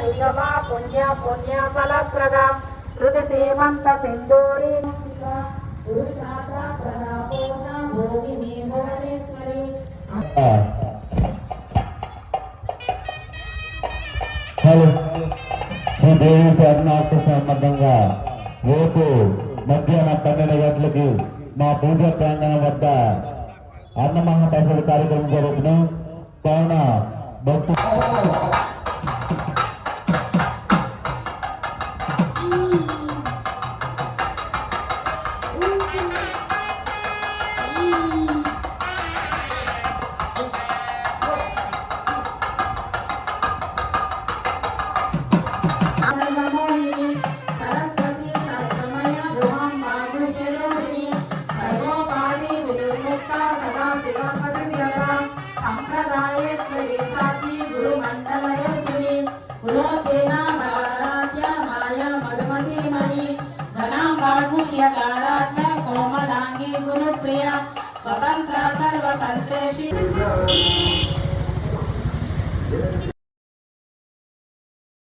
Nigma पुण्य पुण्य फलप्रदा श्रुति सीमंत सिंदूरी गुरुशास्त्र प्रदापूर्ण भोगिनी भुवनेश्वरी హలో శ్రీ దేవి శరణార్థ సంబంధంగా రేపు మధ్యాహ్నం 12 గంటలకి మా పూజా ప్రాంగణం వద్ద అన్నమహాప్రసాద కార్యక్రమం జరుగుతుంది. కావున భక్తులు संप्रदायेश्वरी साची गुरु मंडल योगिनी कुलोकेना महाराजा माया मधुमती मयि घनांबाहुल्यकाराचा कोमलांगी गुरुप्रिया स्वतंत्र सर्वतंत्रेषु